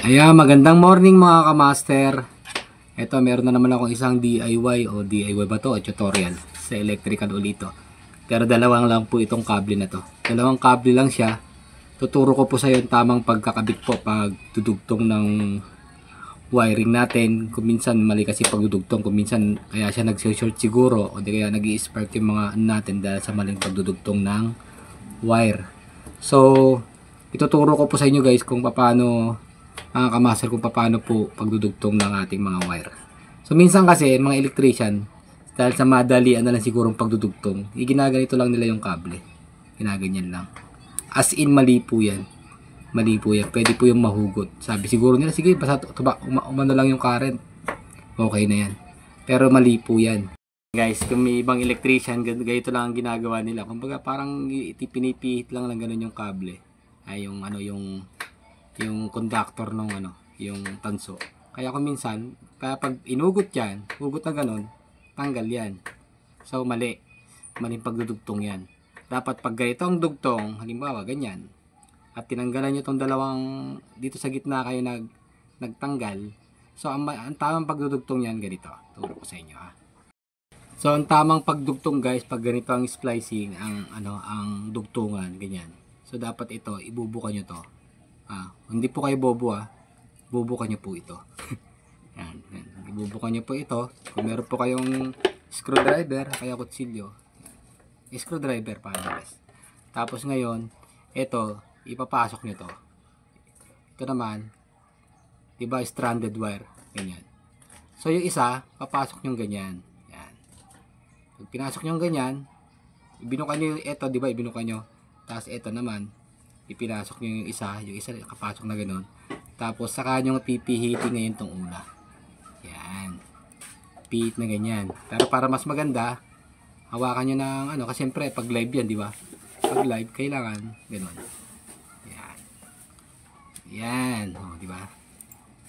Ayan, magandang morning mga kamaster. Ito, meron na naman akong isang DIY o DIY ba to o tutorial sa electrical ulit to. Pero dalawang lang po itong kable na to. Dalawang kable lang siya. Tuturo ko po sa iyo yung tamang pagkakabit po pag dudugtong ng wiring natin. Kung minsan mali kasi pagdudugtong, kung minsan kaya siya nag-short siguro o di kaya nag-i-spark yung mga natin dahil sa maling pagdudugtong ng wire. So, ituturo ko po sa inyo guys kung paano mga kamaster kung paano po pagdudugtong ng ating mga wire. So minsan kasi mga electrician dahil sa madalian na lang sigurong pagdudugtong, ginaganito lang nila yung kable. Ginaganyan lang. As in mali po yan. Mali po yan. Pwede po yung mahugot. Sabi siguro nila, sige basta umano lang yung current. Okay na yan. Pero mali po yan. Guys, kung may ibang electrician, ganito lang ang ginagawa nila. Kumbaga parang pinipihit lang ganun yung kable. Ay yung yung conductor ng yung tanso. Kaya kung minsan, kaya pag inugot yan, hugot na ganun, tanggal yan. So mali. Maling pagdudugtong yan. Dapat pag ganito ang dugtong, halimbawa ganyan, at tinanggalan nyo itong dalawang, dito sa gitna kayo nagtanggal. So ang tamang pagdudugtong yan, ganito. Turo ko sa inyo ha. So ang tamang pagdugtong guys, pag ganito ang splicing, ang dugtungan, ganyan. So dapat ito, ibubukan nyo to. Hindi po kayo bobo bubukan nyo po ito. Yan. Ibubukan nyo po ito. Kung meron po kayong screwdriver, kaya kutsilyo, screwdriver paano guys. Tapos ngayon, ito, ipapasok nyo to. Ito naman, diba stranded wire, ganyan. So yung isa, papasok nyo ganyan. Yan. Pag pinasok nyo ganyan, ibinukan nyo ito, diba ibinukan nyo. Tapos ito naman, ipinasok nyo yung isa kapasok na gano'n. Tapos saka nyo pipihitin ngayon tong una. Yan. Pihit na ganyan. Pero para mas maganda, hawakan nyo ng kasi siyempre pag live yan, di ba? Pag live, kailangan gano'n. Yan. Yan. O, di ba?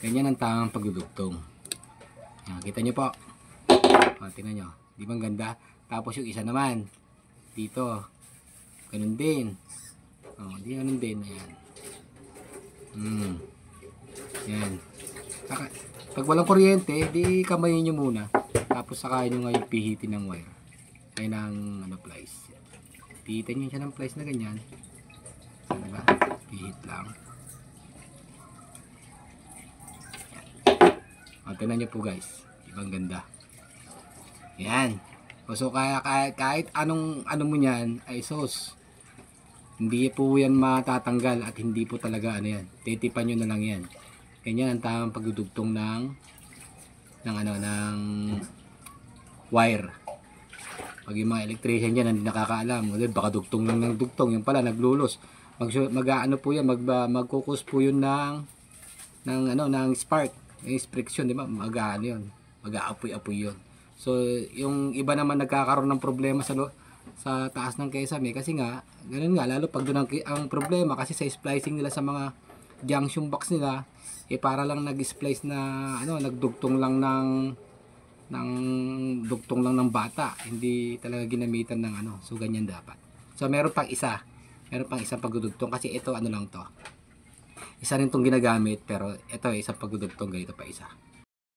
Ganyan ang tamang pagdudugtong. Yan. Kita nyo po. O, tingnan nyo. Di ba ang ganda? Tapos yung isa naman, dito. Ganun din. Di ganun din. Ayan. Yan. Pag walang kuryente, di kamayin nyo muna. Tapos saka nyo ngayon pihitin ng wire. Ay ng plies. Pihitin nyo siya ng plies na ganyan. Diba? Pihit lang. Tignan nyo po guys. Diba ang ganda? Yan. So kahit anong mo yan ay sauce. Hindi po yan matatanggal at hindi po talaga yan. Titipan nyo na lang yan. Ganyan ang tamang pagdudugtong ng wire. Pag yung mga electrician dyan hindi nakakaalam, baka dugtong lang ng dugtong, yung pala naglulos. Mag-ano po yan, magkukus po yun ng spark, yung friction, di ba? Mag-ano yun, mag-aapoy-apoy yun. So yung iba naman nagkakaroon ng problema sa taas ng kesame kasi nga ganun nga, lalo pag doon ang problema kasi sa splicing nila sa mga junction box nila, para lang nag-splice na nagdugtong lang dugtong lang ng bata, hindi talaga ginamitan ng so ganyan dapat. So meron pang isang pagdudugtong kasi ito lang to, isa rin tong ginagamit, pero ito isang pagdudugtong, ganito pa isa.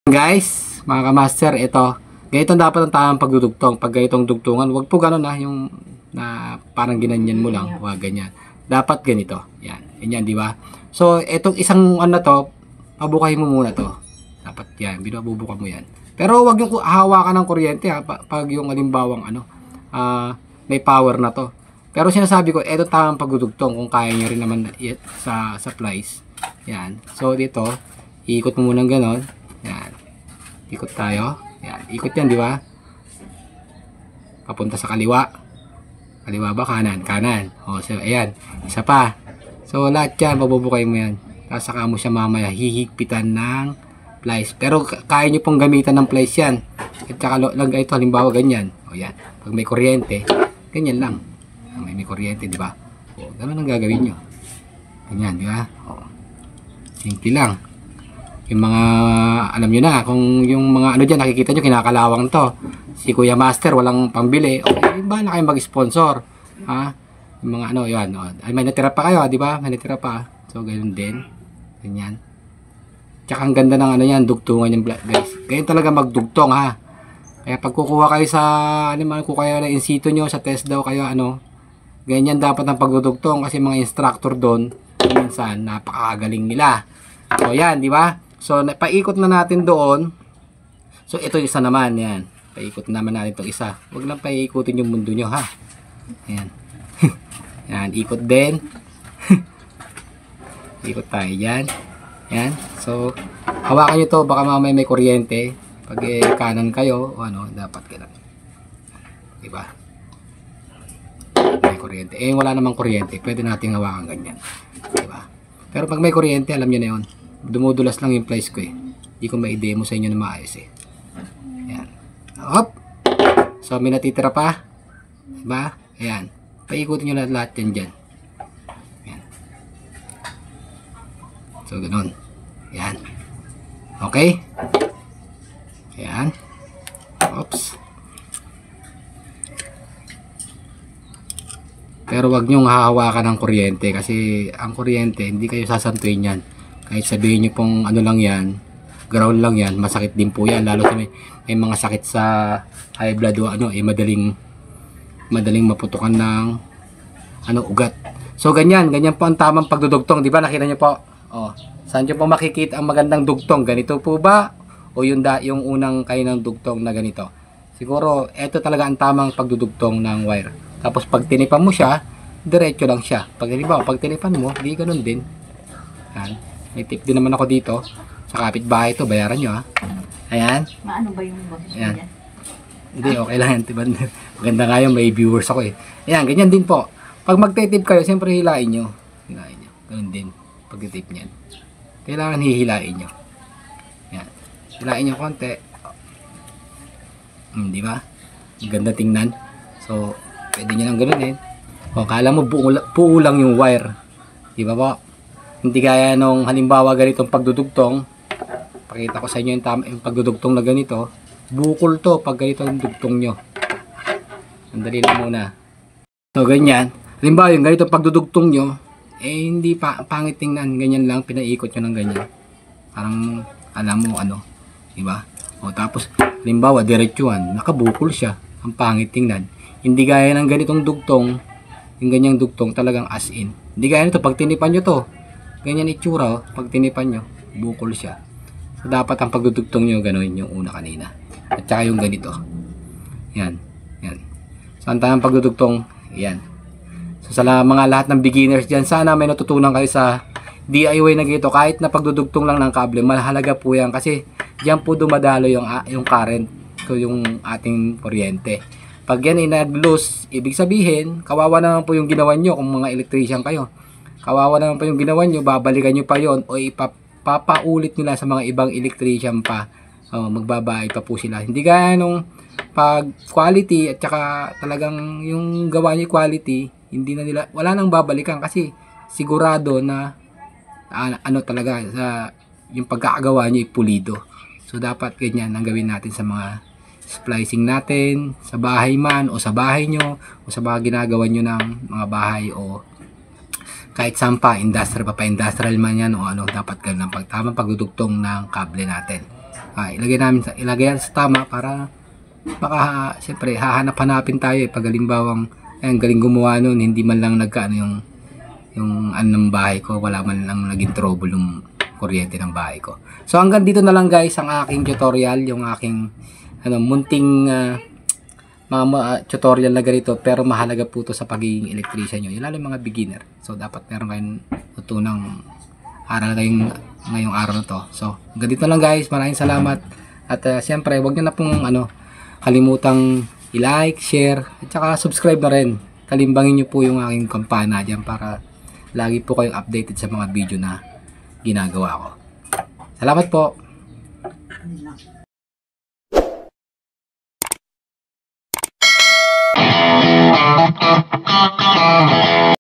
Guys, mga kamaster, ito ganito dapat ang tamang pagdudugtong. Pag ganitong dugtungan, wag po gano'n yung na parang ginanyan mo lang, wag ganyan. Dapat ganito. Yan. Ganyan, di ba? So, etong isang to, pabukahin mo muna to. Dapat yan, binububukan mo yan. Pero wag yung hawakan ng kuryente pag yung halimbawang may power na to. Pero sinasabi ko, eto tamang pagdudugtong kung kaya nyo rin naman sa plies. Yan. So, dito, iikot mo muna gano'n. Yan. Ikot tayo. Yan, ikot yan, di ba? Papunta sa kaliwa. Kaliwa ba? Kanan. Kanan. So, ayan. Isa pa. So, lahat yan, babubukay mo yan. Tapos saka mo siya mamaya hihigpitan ng plies. Pero kaya nyo pong gamitan ng plies yan. At saka lang ito, halimbawa ganyan. O yan. Pag may kuryente, ganyan lang. May kuryente, di ba? O, ganun ang gagawin nyo. Ganyan, di ba? O, simple lang. Yung mga, alam nyo na, kung yung mga dyan, nakikita nyo, kinakalawang to. si Kuya Master walang pambili, okay, bahala kayo mag-sponsor. Ha? Yung mga ano, yan. O. Ay, may natira pa kayo, di ba? May natira pa. So, ganyan din. Ganyan. Tsaka ang ganda ng ano yan, dugtungan yung guys. Ganyan talaga magdugtong, ha? Kaya pag kukuha kayo sa, ano man, kukuha kayo na in situ nyo, sa test daw kayo, ano, ganyan dapat ang pagdudugtong kasi mga instructor doon, minsan, napakagaling nila. So, yan, di ba? So, paikot na natin doon. So, ito yung isa naman, yan. Paikot naman natin itong isa. Huwag lang paikutin yung mundo nyo, ha? Yan. Yan, ikot din. Ikot tayo dyan. Yan. So, hawakan nyo to, baka mamaya may kuryente. Pag kanan kayo, o ano, dapat ganun. Diba? May kuryente. Eh, wala namang kuryente. Pwede natin hawakan ganyan. Diba? Pero pag may kuryente, alam nyo na yun. Dumudulas lang yung place ko eh. Hindi ko ma-demo sa inyo na maayos eh. Yan. Hop! So, may natitira pa. Diba? Ayan. Paikutin nyo lahat yan dyan. Ayan. So, ganun. Ayan. Okay? Ayan. Oops. Pero wag nyong hahawakan ng kuryente kasi ang kuryente, hindi kayo sasantuin yan. Kahit sabihin nyo pong ano lang yan, ground lang yan, masakit din po yan. Lalo sa may mga sakit sa high blood o ano, madaling maputukan ng ano, ugat. So ganyan po ang tamang pagdudugtong, di ba? Nakita niyo po. Oh, saan niyo po makikita ang magandang dugtong? Ganito po ba? O yung unang kayo ng dugtong na ganito? Siguro ito talaga ang tamang pagdudugtong ng wire. Tapos pag tinipan mo siya, diretso lang siya. Pag tinipan mo, di ganun din. Yan. May tip din naman ako dito. Sa kapitbahay ito, bayaran nyo ha. Ayan. Maano ba yung boses Ayan. niya? Hindi, okay lang yan. Diba? Maganda nga yung may viewers ako eh. Ayan, ganyan din po. Pag magtitip kayo, siyempre hilain nyo. Hilain nyo. Ganun din. Pag-tip nyan. Kailangan hihilain nyo. Ayan. Hilain nyo konti. Di ba? Ganda tingnan. So, pwede nyo lang ganun eh. O, kala mo buo lang yung wire. Di ba po? Hindi gaya nung halimbawa ganitong pagdudugtong. Pakita ko sa inyo yung pagdudugtong na ganito. Bukol to pag ganito yung dugtong nyo. Sandali lang muna. So, ganyan. Halimbawa yung ganito pagdudugtong nyo, eh hindi pa pangit tingnan. Ganyan lang, pinaikot nyo ng ganyan. Parang, alam mo ano. Diba? O, tapos, halimbawa, diretsuhan. Nakabukol siya. Ang pangit tingnan. Hindi gaya ng ganitong dugtong. Yung ganyang dugtong talagang as in. Hindi gaya nito, pag tinipan nyo to. Ganyan itsura, oh. Pag tinipan nyo, bukol siya. So, dapat ang pagdudugtong nyo, ganoin yung una kanina. At saka yung ganito. Yan. Yan. So, ang tamang pagdudugtong, yan. So, sa mga lahat ng beginners dyan, sana may natutunan kayo sa DIY na gito. Kahit na pagdudugtong lang ng kable, mahalaga po yan. Kasi, dyan po dumadalo yung current. So, yung ating kuryente. Pag yan ay nag-loose, ibig sabihin, kawawa naman po yung ginawa nyo kung mga electrician kayo. Kawawa naman po yung ginawa nyo, babalikan nyo pa yon o ipapaulit nila sa mga ibang electrician pa. Magbabayad pa po sila. Hindi gaya nung pag quality at saka talagang yung gawa niya quality, hindi na nila, wala nang babalikan kasi sigurado na ano talaga sa yung pagkakagawa niya pulido. So dapat ganyan ang gawin natin sa mga splicing natin sa bahay man o sa bahay nyo o sa mga ginagawa nyo ng mga bahay o kahit saan pa, industrial industrial man yan o ano, dapat ganun ang tamang pagdudugtong ng kable natin. Ilagay sa tama para baka siyempre hahanap-hanapin tayo pag halimbawang galing gumawa nun, hindi man lang nagkaano yung ano ng bahay ko, wala man lang naging trouble yung kuryente ng bahay ko. So hanggang dito na lang guys ang aking tutorial, yung aking munting mga tutorial na ganito, pero mahalaga po to sa pagiging electrician nyo, lalo mga beginner. So dapat meron kayong tutunang aral ngayong araw na to. So hanggang dito lang guys, maraming salamat at siyempre wag nyo na pong kalimutang i-like, share at saka subscribe na rin. Kalimbangin nyo po yung aking kampana dyan para lagi po kayong updated sa mga video na ginagawa ko. Salamat po.